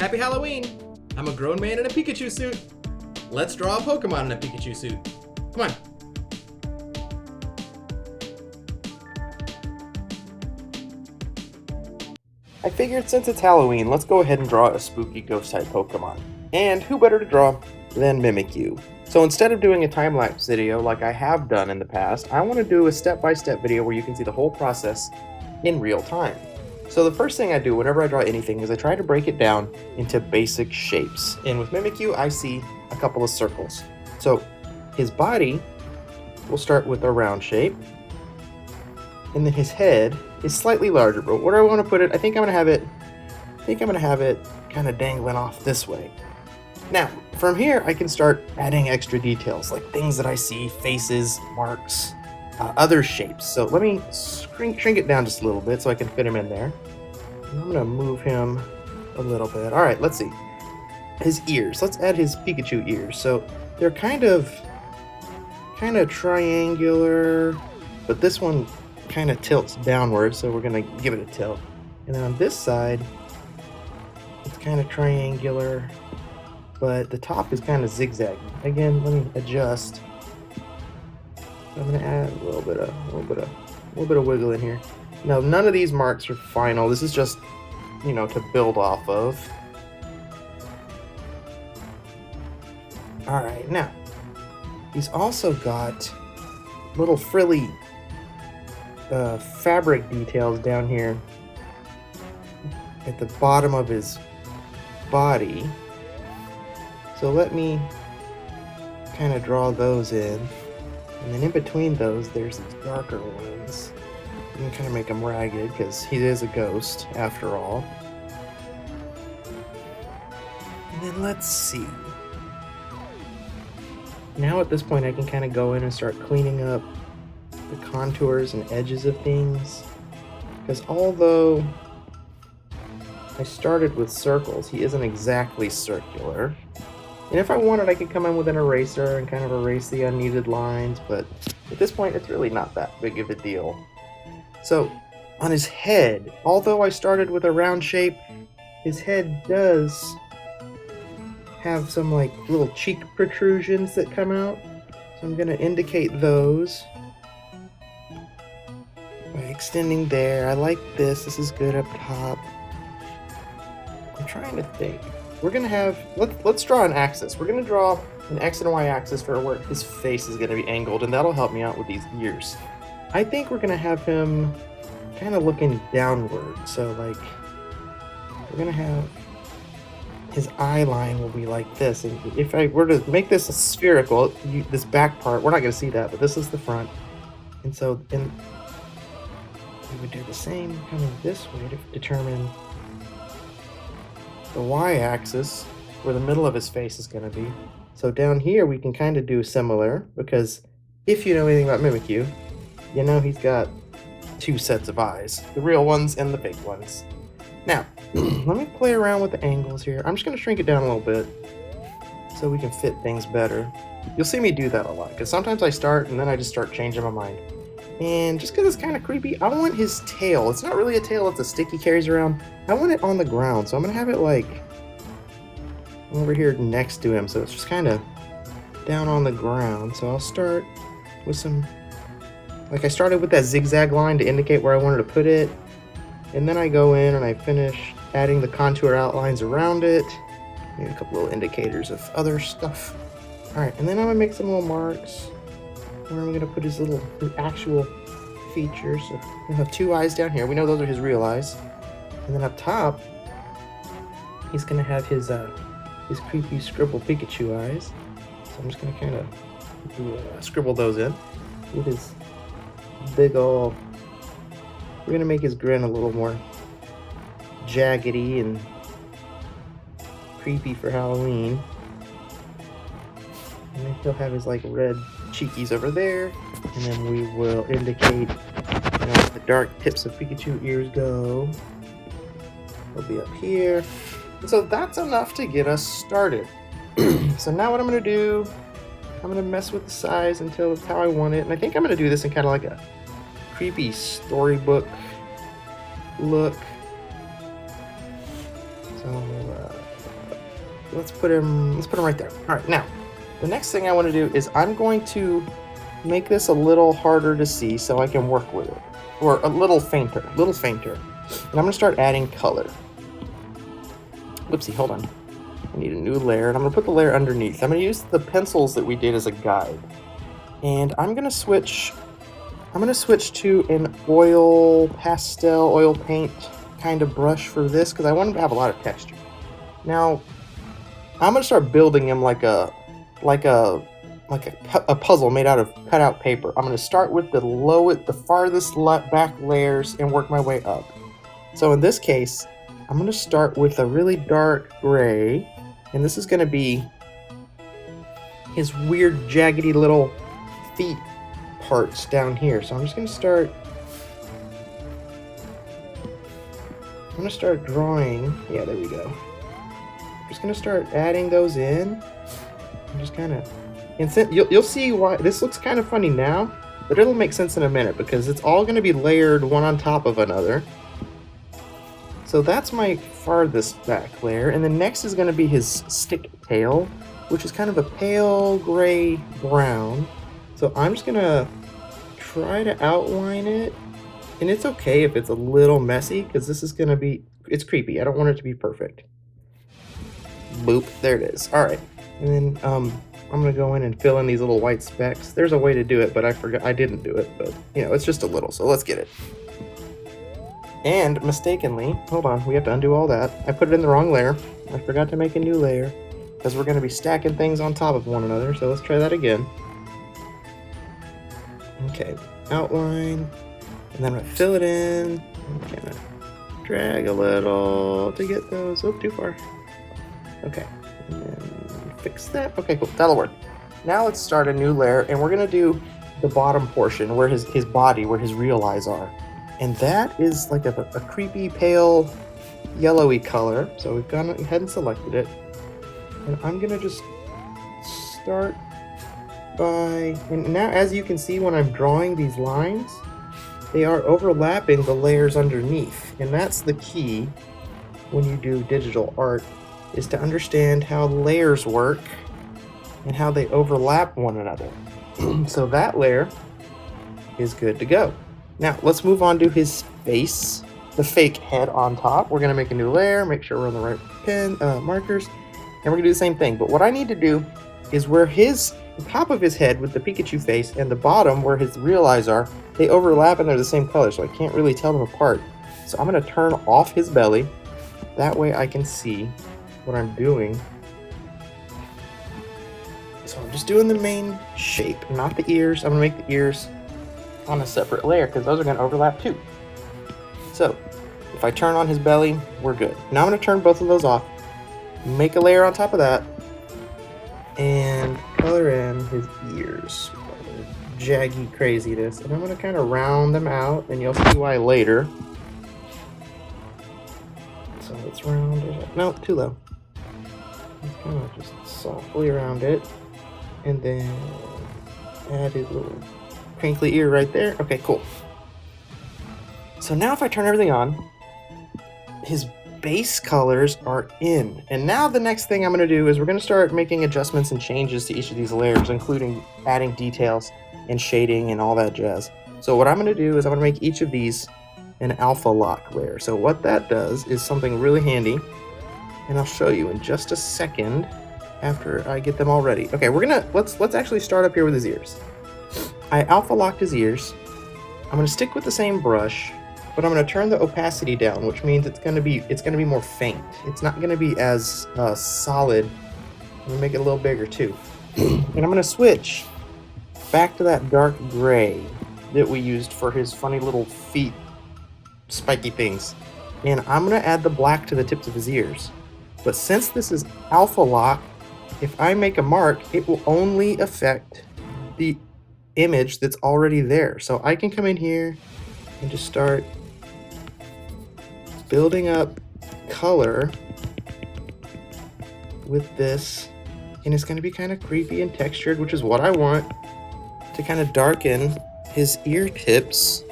Happy Halloween! I'm a grown man in a Pikachu suit. Let's draw a Pokemon in a Pikachu suit. Come on. I figured since it's Halloween, let's go ahead and draw a spooky ghost-type Pokemon. And who better to draw than Mimikyu? So instead of doing a time-lapse video like I have done in the past, I want to do a step-by-step video where you can see the whole process in real time. So the first thing I do whenever I draw anything is I try to break it down into basic shapes. And with Mimikyu, I see a couple of circles. So his body will start with a round shape, and then his head is slightly larger. But where I want to put it, I think I'm gonna have it kind of dangling off this way. Now, from here, I can start adding extra details, like things that I see, faces, marks, other shapes. So let me shrink it down just a little bit so I can fit him in there. And I'm gonna move him a little bit. All right, let's see. His ears. Let's add his Pikachu ears. So they're kind of triangular, but this one kind of tilts downward, so we're gonna give it a tilt. And then on this side, it's kind of triangular, but the top is kind of zigzag. Again, let me adjust. I'm gonna add a little bit of wiggle in here. Now, none of these marks are final. This is just, to build off of. All right, now he's also got little frilly fabric details down here at the bottom of his body. So let me kind of draw those in. And then in between those, there's these darker ones. You can kind of make them ragged because he is a ghost after all. And then let's see. Now at this point, I can kind of go in and start cleaning up the contours and edges of things. Because although I started with circles, he isn't exactly circular. And if I wanted, I could come in with an eraser and kind of erase the unneeded lines, but at this point, it's really not that big of a deal. So, on his head, although I started with a round shape, his head does have some little cheek protrusions that come out. So I'm going to indicate those by extending there. I like this. This is good up top. I'm trying to think. We're gonna have, let's draw an axis. We're gonna draw an X and Y axis for where his face is gonna be angled, and that'll help me out with these ears. I think we're gonna have him kind of looking downward. So we're gonna have his eye line will be like this. And if I were to make this a spherical, this back part, we're not gonna see that, but this is the front. And so then we would do the same kind of this way to determine the y-axis, where the middle of his face is going to be. So down here we can kind of do similar, because if you know anything about Mimikyu, you know he's got two sets of eyes, the real ones and the fake ones. Now, let me play around with the angles here. I'm just going to shrink it down a little bit so we can fit things better. You'll see me do that a lot, because sometimes I start and then I just start changing my mind. And just because it's kind of creepy, I want his tail. It's not really a tail, it's a stick he carries around. I want it on the ground, so I'm going to have it over here next to him. So it's just kind of down on the ground. So I'll start with some, I started with that zigzag line to indicate where I wanted to put it. And then I go in and I finish adding the contour outlines around it. Maybe a couple little indicators of other stuff. All right, and then I'm going to make some little marks. Where I'm going to put his actual features. So we'll have two eyes down here. We know those are his real eyes. And then up top, he's going to have his creepy scribble Pikachu eyes. So I'm just going to kind of scribble those in with his big ol'. We're going to make his grin a little more jaggedy and creepy for Halloween. And then he'll have his red cheekies over there, and then we will indicate where the dark tips of Pikachu ears go. They'll be up here. And so that's enough to get us started. So now what I'm going to do, I'm going to mess with the size until it's how I want it. And I think I'm going to do this in kind of like a creepy storybook look. So let's put him right there. All right, now, the next thing I want to do is I'm going to make this a little harder to see so I can work with it. Or a little fainter. And I'm going to start adding color. Whoopsie, hold on. I need a new layer, and I'm going to put the layer underneath. I'm going to use the pencils that we did as a guide. And I'm going to switch to an oil paint kind of brush for this because I want him to have a lot of texture. Now, I'm going to start building him like a puzzle made out of cutout paper. I'm going to start with the farthest back layers and work my way up. So in this case, I'm going to start with a really dark gray, and this is going to be his weird jaggedy little feet parts down here. So I'm just going to start drawing. Yeah, there we go. I'm just going to start adding those in. I'm just kind of, and you'll see why this looks kind of funny now, but it'll make sense in a minute because it's all going to be layered one on top of another. So that's my farthest back layer, and then next is going to be his stick tail, which is kind of a pale gray brown. So I'm just going to try to outline it, and it's okay if it's a little messy because this is going to be, it's creepy. I don't want it to be perfect. Boop, there it is. All right, and then I'm going to go in and fill in these little white specks. There's a way to do it, but I didn't do it, but you know, it's just a little, so let's get it. And mistakenly, hold on, we have to undo all that. I put it in the wrong layer. I forgot to make a new layer because we're going to be stacking things on top of one another. So let's try that again. Okay, outline, and then I'm going to fill it in. I'm going to drag a little to get those. Oh, too far. Okay, and then fix that. Okay, cool, that'll work. Now let's start a new layer, and we're going to do the bottom portion where his body, where his real eyes are. And that is like a creepy, pale, yellowy color. So we've gone ahead and selected it. And I'm going to just start by... And now, as you can see, when I'm drawing these lines, they are overlapping the layers underneath. And that's the key when you do digital art, is to understand how layers work and how they overlap one another. So that layer is good to go. Now, let's move on to his face, the fake head on top. We're going to make a new layer, make sure we're on the right markers, and we're going to do the same thing. But what I need to do is where the top of his head with the Pikachu face and the bottom where his real eyes are, they overlap and they're the same color, so I can't really tell them apart. So I'm going to turn off his belly. That way I can see what I'm doing. So I'm just doing the main shape, not the ears. I'm going to make the ears on a separate layer because those are going to overlap too. So if I turn on his belly, we're good. Now I'm going to turn both of those off, make a layer on top of that, and color in his ears. Jaggy craziness. And I'm going to kind of round them out, and you'll see why later. So let's round it up. No, too low. Let's kind of just softly round it, and then add his little crinkly ear right there. Okay, cool. So now if I turn everything on, his base colors are in. And now the next thing I'm going to do is we're going to start making adjustments and changes to each of these layers, including adding details and shading and all that jazz. So what I'm going to do is I'm going to make each of these an alpha lock layer. So what that does is something really handy, and I'll show you in just a second after I get them all ready. Okay, let's actually start up here with his ears. I alpha locked his ears. I'm going to stick with the same brush, but I'm going to turn the opacity down, which means it's going to be more faint. It's not going to be as solid. I'm going to make it a little bigger too. And I'm going to switch back to that dark gray that we used for his funny little feet, spiky things. And I'm going to add the black to the tips of his ears. But since this is alpha lock, if I make a mark, it will only affect the image that's already there. So I can come in here and just start building up color with this, and it's going to be kind of creepy and textured, which is what I want to kind of darken his ear tips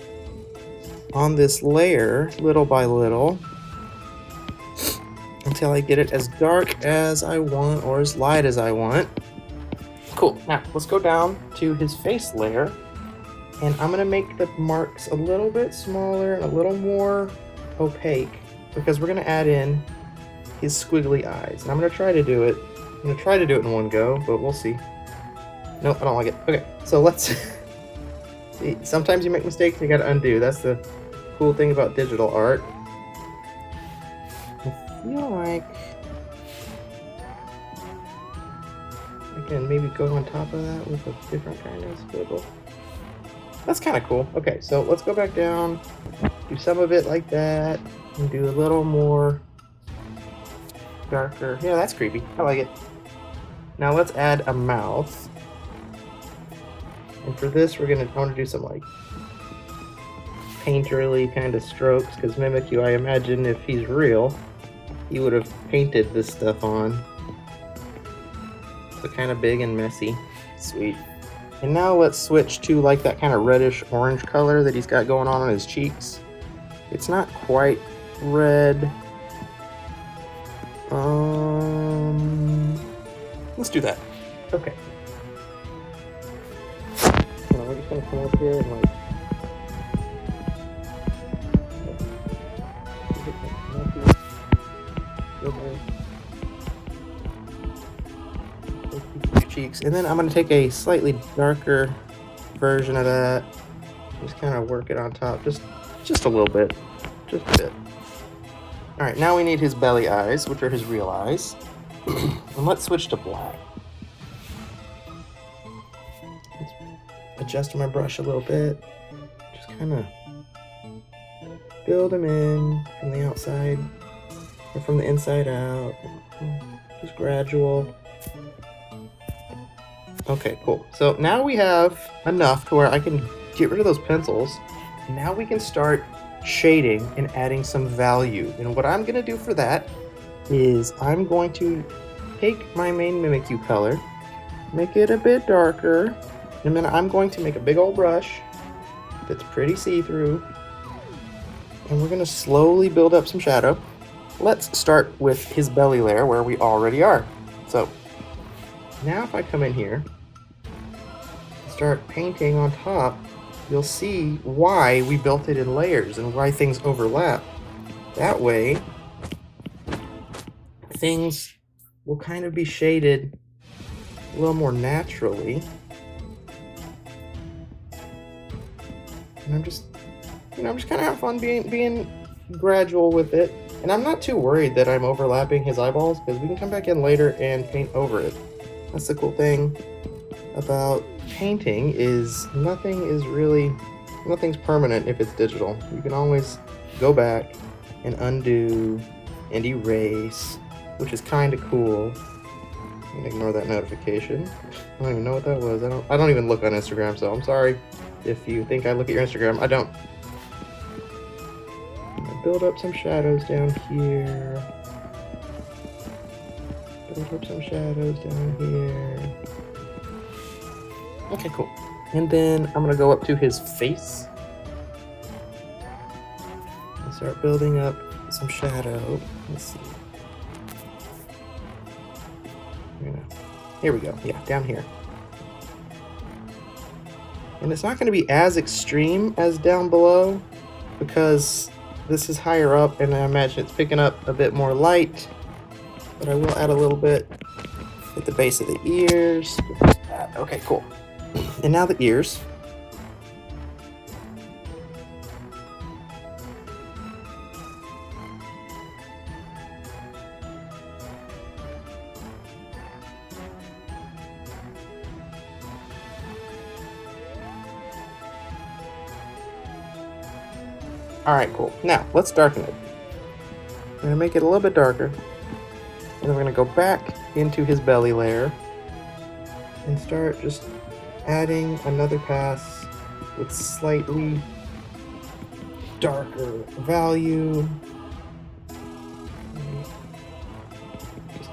on this layer little by little until I get it as dark as I want or as light as I want. Cool. Now, let's go down to his face layer, and I'm going to make the marks a little bit smaller and a little more opaque because we're going to add in his squiggly eyes. And I'm going to try to do it. I'm going to try to do it in one go, but we'll see. Nope, I don't like it. Okay, so let's see. Sometimes you make mistakes and you got to undo. That's the cool thing about digital art. I feel like I can maybe go on top of that with a different kind of squiggle. That's kind of cool. Okay, so let's go back down, do some of it like that, and do a little more darker. Yeah, that's creepy. I like it. Now let's add a mouth. And for this, I want to do some like painterly kind of strokes, because Mimikyu, I imagine if he's real, he would have painted this stuff on. So kind of big and messy. Sweet. And now let's switch to like that kind of reddish orange color that he's got going on his cheeks. It's not quite red. Let's do that. Okay. Now we're just gonna come up here and like cheeks, and then I'm going to take a slightly darker version of that, just kind of work it on top, just a little bit, just a bit. All right, now we need his belly eyes, which are his real eyes. And let's switch to black. Let's adjust my brush a little bit, just kind of build them in from the outside or from the inside out, just gradual. Okay, cool. So now we have enough to where I can get rid of those pencils. And now we can start shading and adding some value. And what I'm going to do for that is I'm going to take my main Mimikyu color, make it a bit darker, and then I'm going to make a big old brush that's pretty see-through. And we're going to slowly build up some shadow. Let's start with his belly layer where we already are. So now if I come in here, start painting on top, you'll see why we built it in layers and why things overlap. That way, things will kind of be shaded a little more naturally. And I'm just kind of having fun being gradual with it. And I'm not too worried that I'm overlapping his eyeballs, because we can come back in later and paint over it. That's the cool thing about painting, is nothing's permanent if it's digital. You can always go back and undo and erase, which is kind of cool. I'm gonna ignore that notification. I don't even know what that was. I don't even look on Instagram, so I'm sorry if you think I look at your Instagram. I don't. I'm gonna build up some shadows down here. Build up some shadows down here. Okay, cool. And then I'm gonna go up to his face and start building up some shadow. Let's see. Here we go. Yeah, down here. And it's not gonna be as extreme as down below, because this is higher up and I imagine it's picking up a bit more light. But I will add a little bit at the base of the ears. Okay, cool. And now the ears. All right, cool. Now let's darken it. I'm gonna make it a little bit darker. And then we're going to go back into his belly layer and start just adding another pass with slightly darker value. Just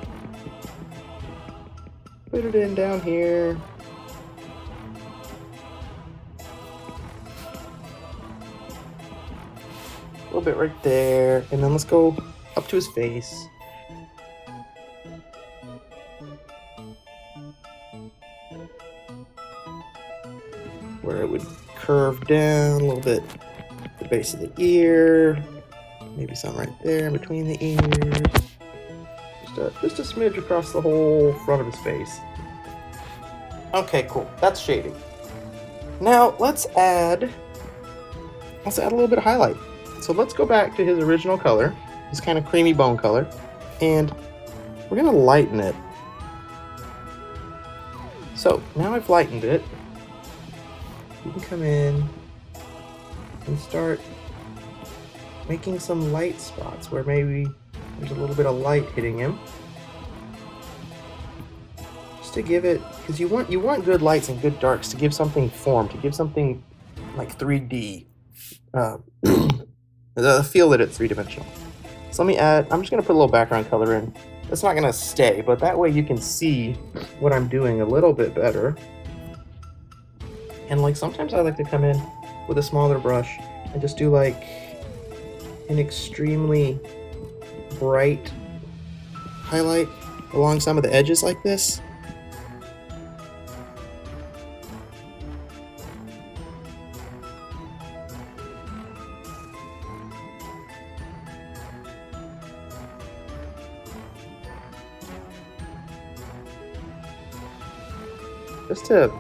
put it in down here. A little bit right there. And then let's go up to his face. where it would curve down a little bit, the base of the ear, maybe some right there in between the ears. Just a smidge across the whole front of his face. Okay, cool. That's shading. Now let's add a little bit of highlight. So let's go back to his original color, this kind of creamy bone color, and we're gonna lighten it. So now I've lightened it. You can come in and start making some light spots where maybe there's a little bit of light hitting him. Just to give it, because you want good lights and good darks to give something form, to give something like 3D. The feel that it's three-dimensional. So let me add, I'm just going to put a little background color in. It's not going to stay, but that way you can see what I'm doing a little bit better. And like sometimes I like to come in with a smaller brush and just do like an extremely bright highlight along some of the edges like this. Just to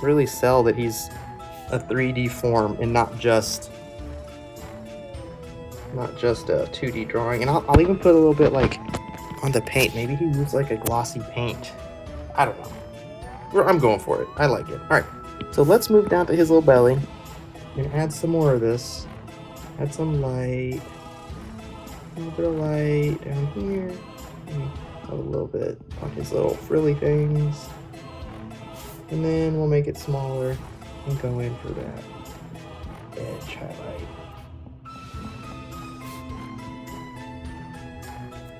really sell that he's a 3D form and not just a 2D drawing. And I'll even put a little bit like on the paint. Maybe he used like a glossy paint. I don't know. I'm going for it. I like it. All right. So let's move down to his little belly and add some more of this. Add some light. A little bit of light down here. A little bit on his little frilly things. And then we'll make it smaller and go in for that edge highlight.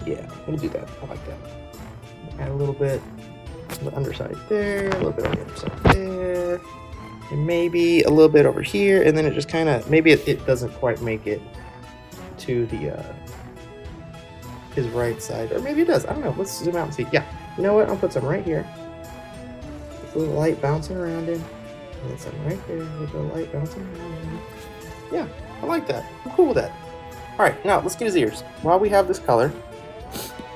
Yeah, I'm gonna do that. I like that. Add a little bit on the underside there, a little bit on the underside there, and maybe a little bit over here, and then it just kind of, maybe it doesn't quite make it to the his right side, or maybe it does. I don't know. Let's zoom out and see. Yeah, you know what? I'll put some right here. A little light bouncing around him. And then some right there with the light bouncing around him. Yeah, I like that. I'm cool with that. Alright, now let's get his ears. While we have this color,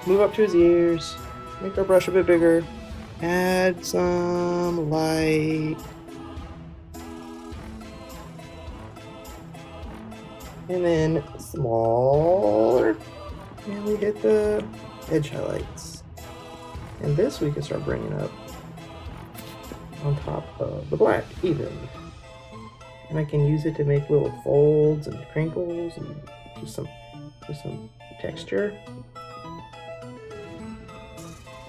move up to his ears, make our brush a bit bigger, add some light, and then smaller, and we hit the edge highlights. And this we can start bringing up on top of the black even, and I can use it to make little folds and crinkles and just some texture.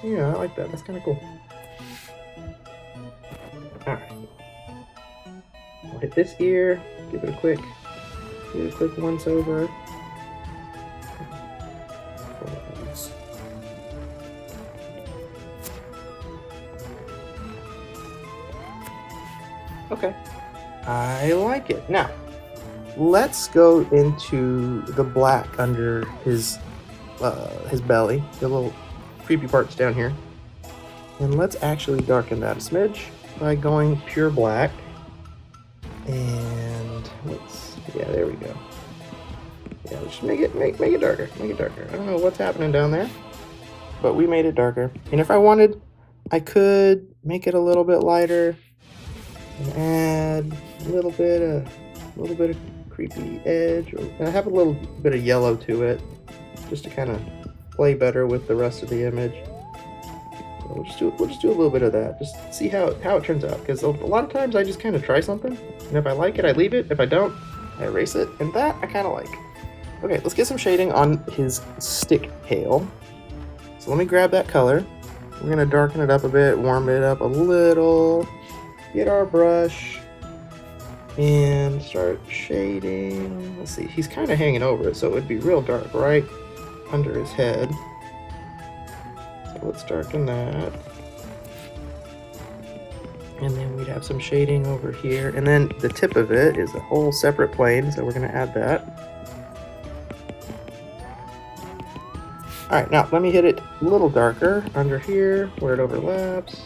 Yeah, I like that. That's kind of cool. All right, we'll hit this ear, give it a quick once over. Okay, I like it. Now, let's go into the black under his belly, the little creepy parts down here, and let's actually darken that a smidge by going pure black. And yeah, there we go. Yeah, let's just make it darker. Make it darker. I don't know what's happening down there, but we made it darker. And if I wanted, I could make it a little bit lighter. And add a little bit of creepy edge, and I have a little bit of yellow to it, just to kind of play better with the rest of the image. So we'll just do a little bit of that, just see how it turns out. Because a lot of times I just kind of try something, and if I like it, I leave it. If I don't, I erase it, and that I kind of like. Okay, let's get some shading on his stick tail. So let me grab that color. We're gonna darken it up a bit, warm it up a little. Get our brush and start shading. Let's see, he's kind of hanging over it, so it would be real dark right under his head. So let's darken that. And then we'd have some shading over here. And then the tip of it is a whole separate plane, so we're gonna add that. All right, now let me hit it a little darker under here where it overlaps,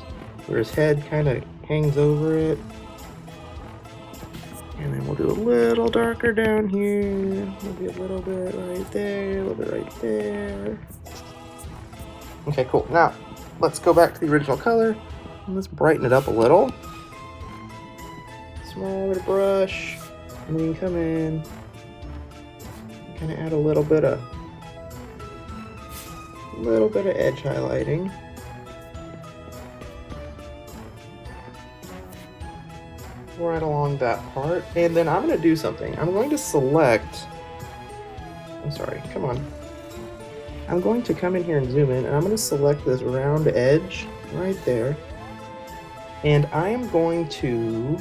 where his head kind of hangs over it. And then we'll do a little darker down here. Maybe a little bit right there, a little bit right there. Okay, cool. Now, let's go back to the original color. And let's brighten it up a little. Smaller brush. And then you come in. Kind of add a little bit of edge highlighting. Right along that part. And then I'm going to do something. I'm going to select... I'm sorry, come on. I'm going to come in here and zoom in, and I'm going to select this round edge right there. And I am going to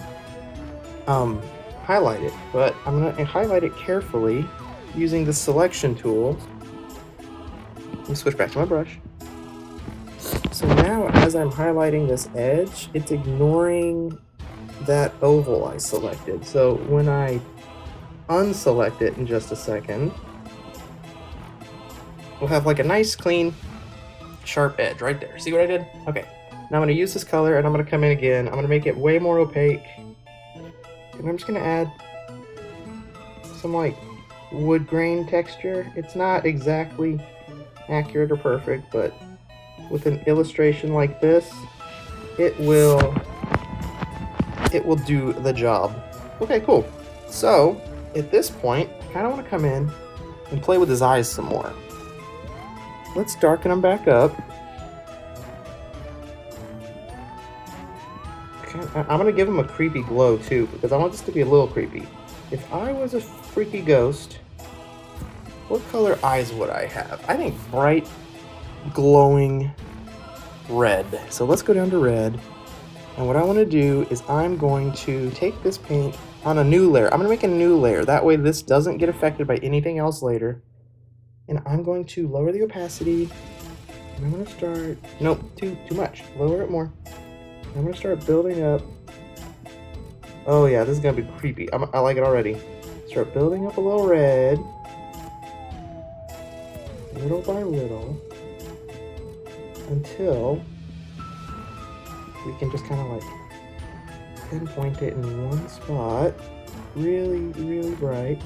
highlight it, but I'm going to highlight it carefully using the selection tool. Let me switch back to my brush. So now as I'm highlighting this edge, it's ignoring that oval I selected. So when I unselect it in just a second, we'll have like a nice clean sharp edge right there. See what I did? Okay, now I'm going to use this color and I'm going to come in again. I'm going to make it way more opaque, and I'm just going to add some like wood grain texture. It's not exactly accurate or perfect, but with an illustration like this, it will do the job. Okay, cool. So at this point, I kind of want to come in and play with his eyes some more. Let's darken them back up. Okay, I'm going to give him a creepy glow too, because I want this to be a little creepy. If I was a freaky ghost, what color eyes would I have? I think bright, glowing red. So let's go down to red. And what I want to do is I'm going to take this paint on a new layer. I'm going to make a new layer. That way this doesn't get affected by anything else later. And I'm going to lower the opacity. And I'm going to start... Nope, too much. Lower it more. I'm going to start building up. Oh yeah, this is going to be creepy. I like it already. Start building up a little red. Little by little. Until we can just kind of like pinpoint it in one spot. Really, really bright.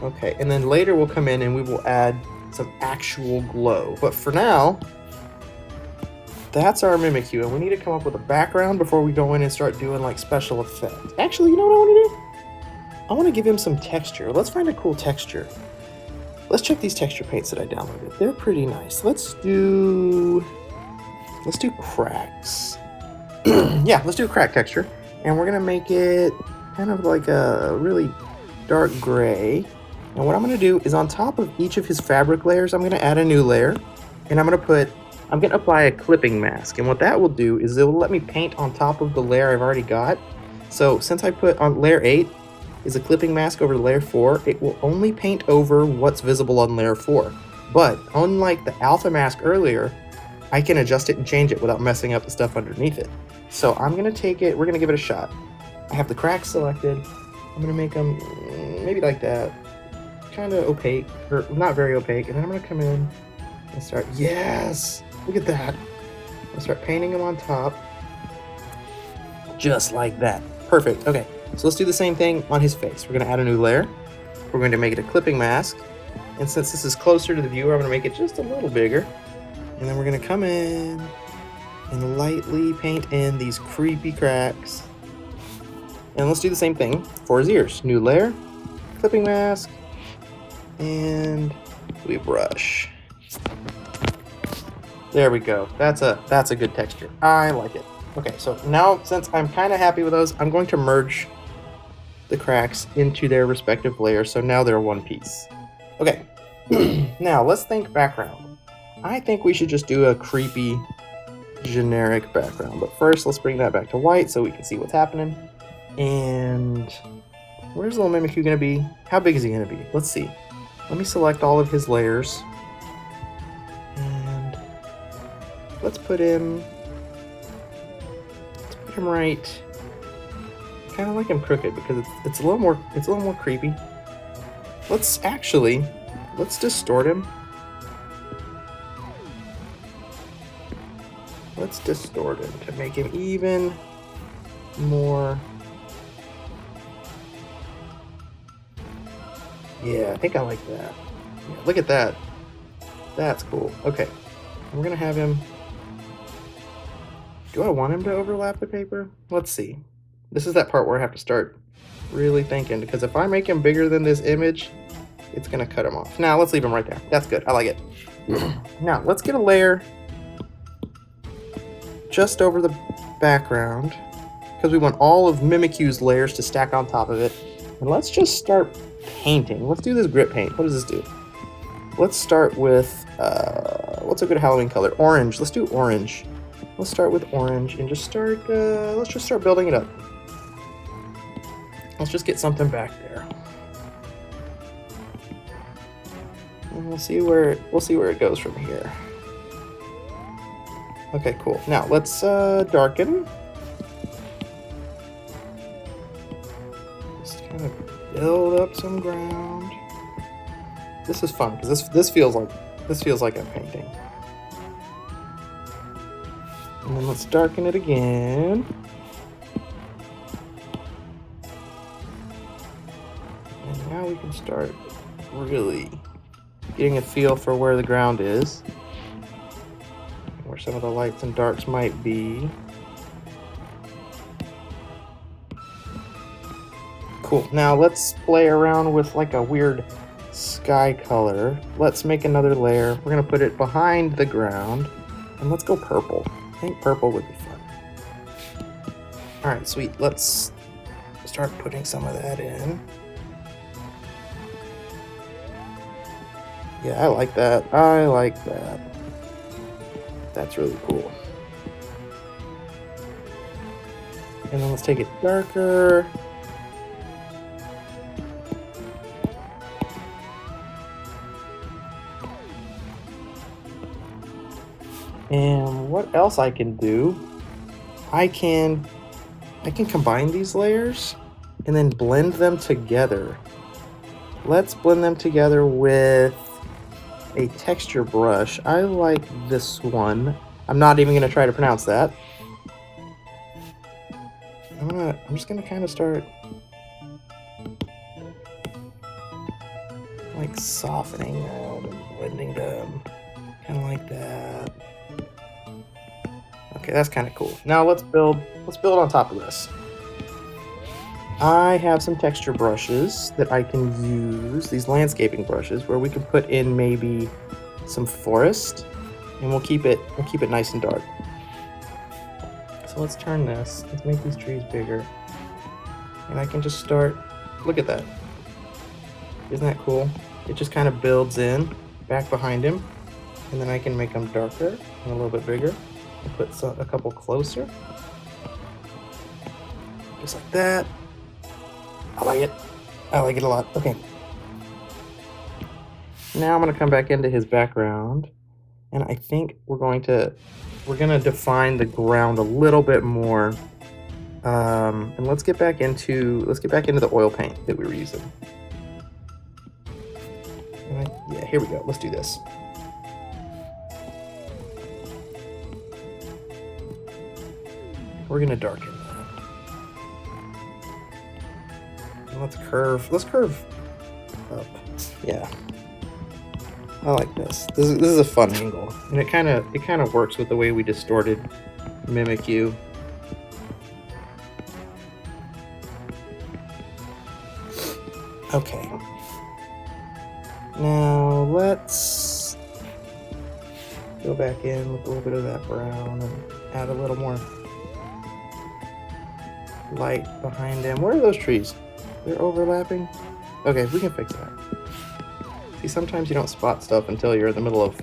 Okay, and then later we'll come in and we will add some actual glow. But for now, that's our Mimikyu, and we need to come up with a background before we go in and start doing like special effects. Actually, you know what I want to do? I want to give him some texture. Let's find a cool texture. Let's check these texture paints that I downloaded. They're pretty nice. Let's do cracks. Yeah, let's do a crack texture. And we're gonna make it kind of like a really dark gray. And what I'm gonna do is on top of each of his fabric layers, I'm gonna add a new layer. And I'm gonna apply a clipping mask. And what that will do is it will let me paint on top of the layer I've already got. So since I put on layer 8 is a clipping mask over layer 4, it will only paint over what's visible on layer 4. But unlike the alpha mask earlier, I can adjust it and change it without messing up the stuff underneath it. So I'm gonna take it, we're gonna give it a shot. I have the cracks selected. I'm gonna make them maybe like that. Kind of opaque, or not very opaque. And then I'm gonna come in and start, yes! Look at that. I'll start painting them on top. Just like that. Perfect, okay. So let's do the same thing on his face. We're gonna add a new layer. We're going to make it a clipping mask. And since this is closer to the viewer, I'm gonna make it just a little bigger. And then we're gonna come in and lightly paint in these creepy cracks. And let's do the same thing for his ears. New layer, clipping mask, and we brush. There we go. That's a good texture. I like it. Okay, so now since I'm kind of happy with those, I'm going to merge the cracks into their respective layers, so now they're one piece. Okay, now let's think background. I think we should just do a creepy generic background, but first let's bring that back to white so we can see what's happening. And where's little Mimikyu gonna be? How big is he gonna be? Let's see. Let me select all of his layers. And let's put him right. Kind of like him crooked because it's a little more creepy. Let's distort him. Let's distort him to make him even more Yeah, I think I like that. Yeah, look at that. That's cool. Okay, we're gonna have him. Do I want him to overlap the paper? Let's see. This is that part where I have to start really thinking, because if I make him bigger than this image, it's gonna cut him off. Now let's leave him right there. That's good. I like it. Now let's get a layer just over the background, because we want all of Mimikyu's layers to stack on top of it. And let's just start painting. Let's do this grit paint. What does this do? Let's start with, what's a good Halloween color? Orange. Let's do orange. Let's start with orange and just start, let's just start building it up. Let's just get something back there. And we'll see where it goes from here. Okay, cool. Now let's darken. Just kind of build up some ground. This is fun because this feels like I'm painting. And then let's darken it again. And now we can start really getting a feel for where the ground is, where some of the lights and darks might be. Cool. Now let's play around with like a weird sky color. Let's make another layer. We're gonna put it behind the ground, and let's go purple. I think purple would be fun. All right, sweet. Let's start putting some of that in. Yeah, I like that. I like that. That's really cool. And then let's take it darker. And what else I can do? I can combine these layers and then blend them together. Let's blend them together with a texture brush. I like this one. I'm not even gonna try to pronounce that. I'm just gonna kind of start like softening them and blending them, kind of like that. Okay, that's kind of cool. Now let's build on top of this. I have some texture brushes that I can use, these landscaping brushes, where we can put in maybe some forest, and we'll keep it nice and dark. So let's turn this. Let's make these trees bigger, and I can just start. Look at that. Isn't that cool? It just kind of builds in back behind him, and then I can make them darker and a little bit bigger. And put a couple closer, just like that. I like it. I like it a lot. Okay. Now I'm gonna come back into his background, and I think we're gonna define the ground a little bit more. And let's get back into the oil paint that we were using. Yeah, here we go. Let's do this. We're gonna darken that. And let's curve up. Yeah. I like this. This is a fun angle. And it kinda works with the way we distorted Mimikyu. Okay. Now let's go back in with a little bit of that brown and add a little more light behind them. Where are those trees? They're overlapping? Okay, we can fix that. See, sometimes you don't spot stuff until you're in the middle of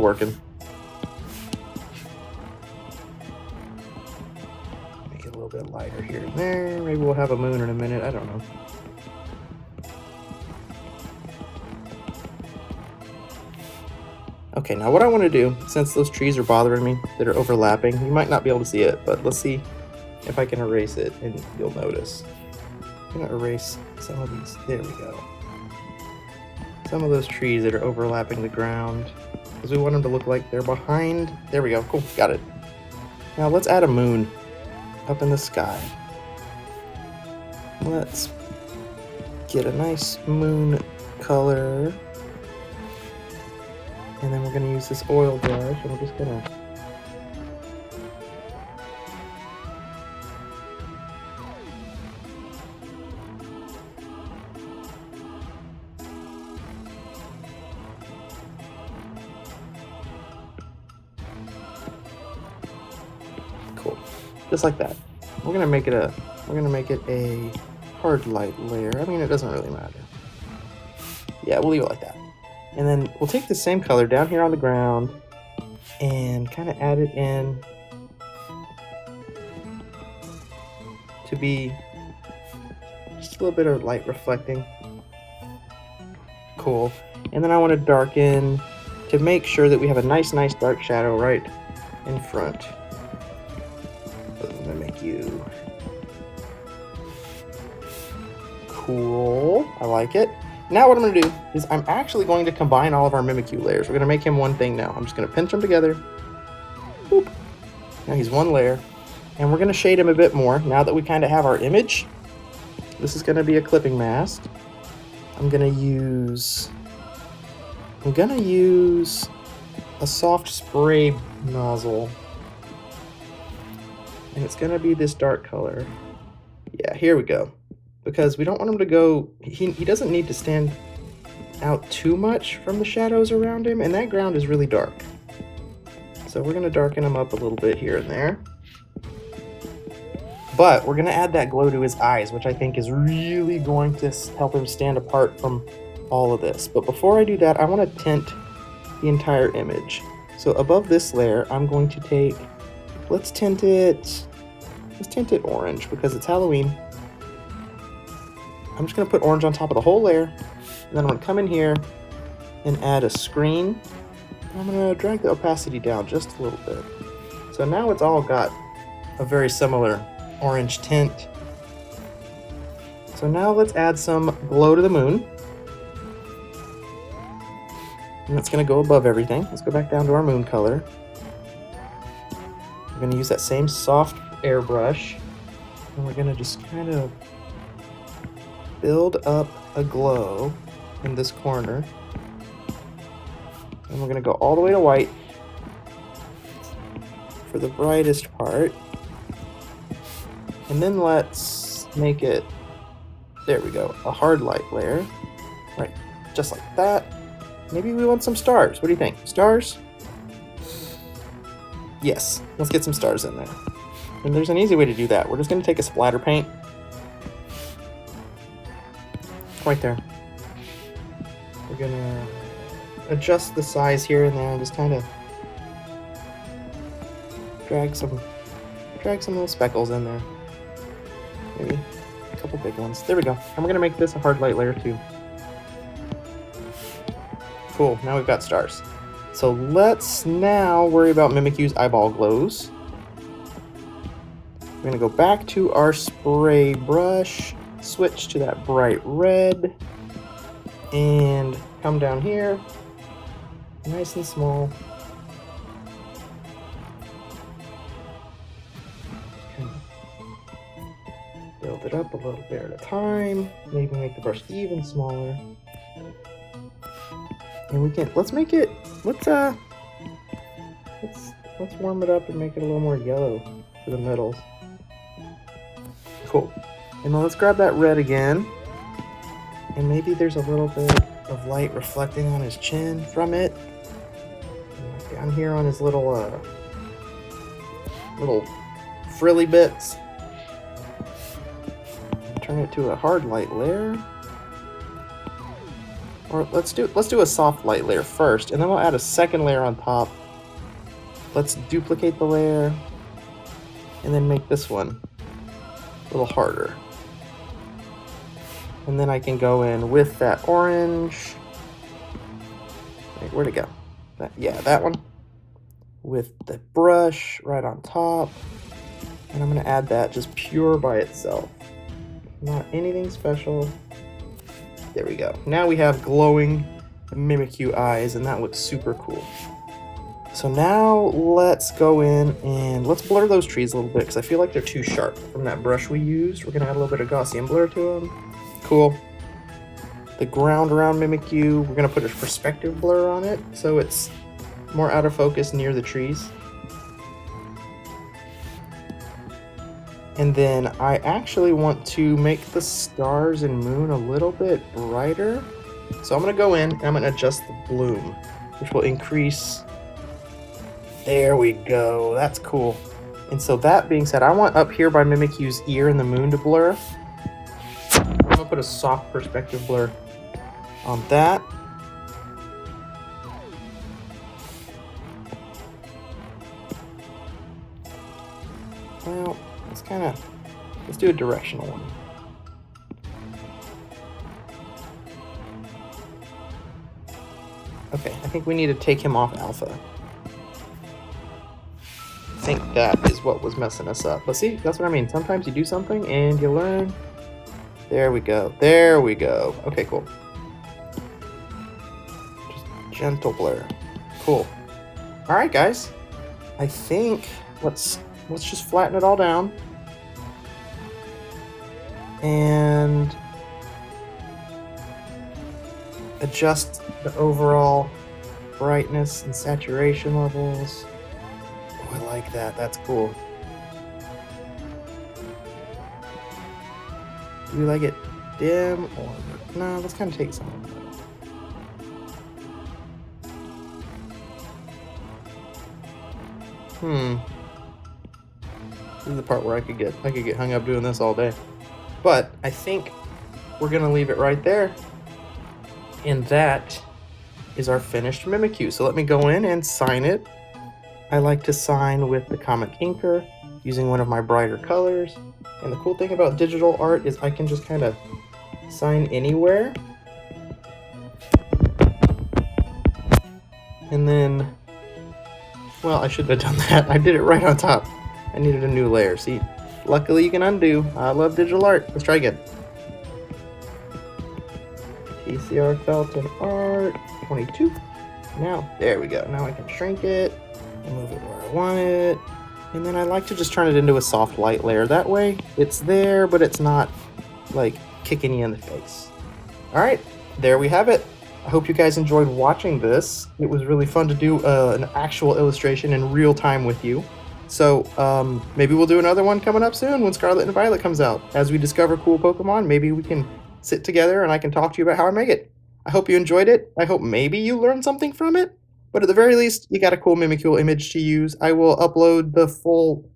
working. Make it a little bit lighter here and there. Maybe we'll have a moon in a minute. I don't know. Okay, now what I want to do, since those trees are bothering me that are overlapping, you might not be able to see it, but let's see if I can erase it and you'll notice. I'm gonna erase some of these. There we go. Some of those trees that are overlapping the ground, because we want them to look like they're behind. There we go. Cool. Got it. Now let's add a moon up in the sky. Let's get a nice moon color. And then we're going to use this oil brush, and we're just going to cool, just like that. We're gonna make it a hard light layer. I mean, it doesn't really matter. Yeah, we'll leave it like that. And then we'll take the same color down here on the ground and kind of add it in to be just a little bit of light reflecting. Cool. And then I want to darken to make sure that we have a nice dark shadow right in front of Mimikyu. Cool. I like it. Now what I'm going to do is I'm actually going to combine all of our Mimikyu layers. We're going to make him one thing now. I'm just going to pinch them together. Boop. Now he's one layer. And we're going to shade him a bit more now that we kind of have our image. This is going to be a clipping mask. I'm going to use a soft spray nozzle. And it's going to be this dark color. Yeah, here we go. Because we don't want him to go, he doesn't need to stand out too much from the shadows around him, and that ground is really dark. So we're going to darken him up a little bit here and there. But we're going to add that glow to his eyes, which I think is really going to help him stand apart from all of this. But before I do that, I want to tint the entire image. So above this layer, I'm going to take, let's tint it orange because it's Halloween. I'm just going to put orange on top of the whole layer, and then I'm going to come in here and add a screen. I'm going to drag the opacity down just a little bit. So now it's all got a very similar orange tint. So now let's add some glow to the moon. And that's going to go above everything. Let's go back down to our moon color. We're going to use that same soft airbrush, and we're going to just kind of build up a glow in this corner. And we're going to go all the way to white for the brightest part. And then let's make it, there we go, a hard light layer. Right, just like that. Maybe we want some stars. What do you think? Stars? Yes, let's get some stars in there. And there's an easy way to do that. We're just going to take a splatter paint. Right there. We're gonna adjust the size here and there and just kind of drag some little speckles in there. Maybe a couple big ones. There we go. And we're gonna make this a hard light layer too. Cool, now we've got stars. So let's now worry about Mimikyu's eyeball glows. We're gonna go back to our spray brush, switch to that bright red, and come down here, nice and small. Build it up a little bit at a time, maybe make the brush even smaller. And we can, let's warm it up and make it a little more yellow for the middles. Cool. And then let's grab that red again. And maybe there's a little bit of light reflecting on his chin from it. And down here on his little frilly bits. Turn it to a hard light layer. Or let's do a soft light layer first, and then we'll add a second layer on top. Let's duplicate the layer, and then make this one a little harder. And then I can go in with that orange. Wait, where'd it go? That one. With the brush right on top. And I'm gonna add that just pure by itself. Not anything special. There we go. Now we have glowing Mimikyu eyes, and that looks super cool. So now let's go in and let's blur those trees a little bit because I feel like they're too sharp from that brush we used. We're gonna add a little bit of Gaussian blur to them. Cool. the ground around Mimikyu. We're gonna put a perspective blur on it so it's more out of focus near the trees. And then I actually want to make the stars and moon a little bit brighter. So I'm gonna go in and I'm gonna adjust the bloom, which will increase. There we go, that's cool. And so that being said, I want up here by Mimikyu's ear and the moon to blur. I'm gonna put a soft perspective blur on that. Well, let's do a directional one. Okay, I think we need to take him off alpha. I think that is what was messing us up. But see, that's what I mean. Sometimes you do something and you learn. There we go. There we go. Okay, cool. Just gentle blur. Cool. All right, guys. I think let's just flatten it all down. And adjust the overall brightness and saturation levels. Oh, I like that. That's cool. Do we like it dim or no? Let's kind of take some. This is the part where I could get hung up doing this all day. But I think we're gonna leave it right there. And that is our finished Mimikyu. So let me go in and sign it. I like to sign with the comic inker using one of my brighter colors. And the cool thing about digital art is I can just kind of sign anywhere. And then, well, I shouldn't have done that. I did it right on top. I needed a new layer. See, luckily you can undo. I love digital art. Let's try again. TCR Felton Art 22. Now, there we go. Now I can shrink it and move it where I want it. And then I like to just turn it into a soft light layer. That way it's there, but it's not like kicking you in the face. All right, there we have it. I hope you guys enjoyed watching this. It was really fun to do an actual illustration in real time with you. So maybe we'll do another one coming up soon when Scarlet and Violet comes out. As we discover cool Pokemon, maybe we can sit together and I can talk to you about how I make it. I hope you enjoyed it. I hope maybe you learned something from it. But at the very least, you got a cool Mimikyu image to use. I will upload the full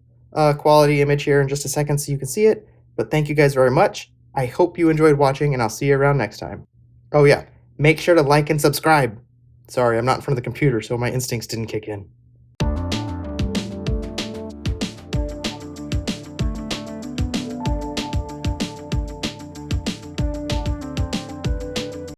quality image here in just a second so you can see it. But thank you guys very much. I hope you enjoyed watching, and I'll see you around next time. Oh yeah, make sure to like and subscribe. Sorry, I'm not in front of the computer, so my instincts didn't kick in.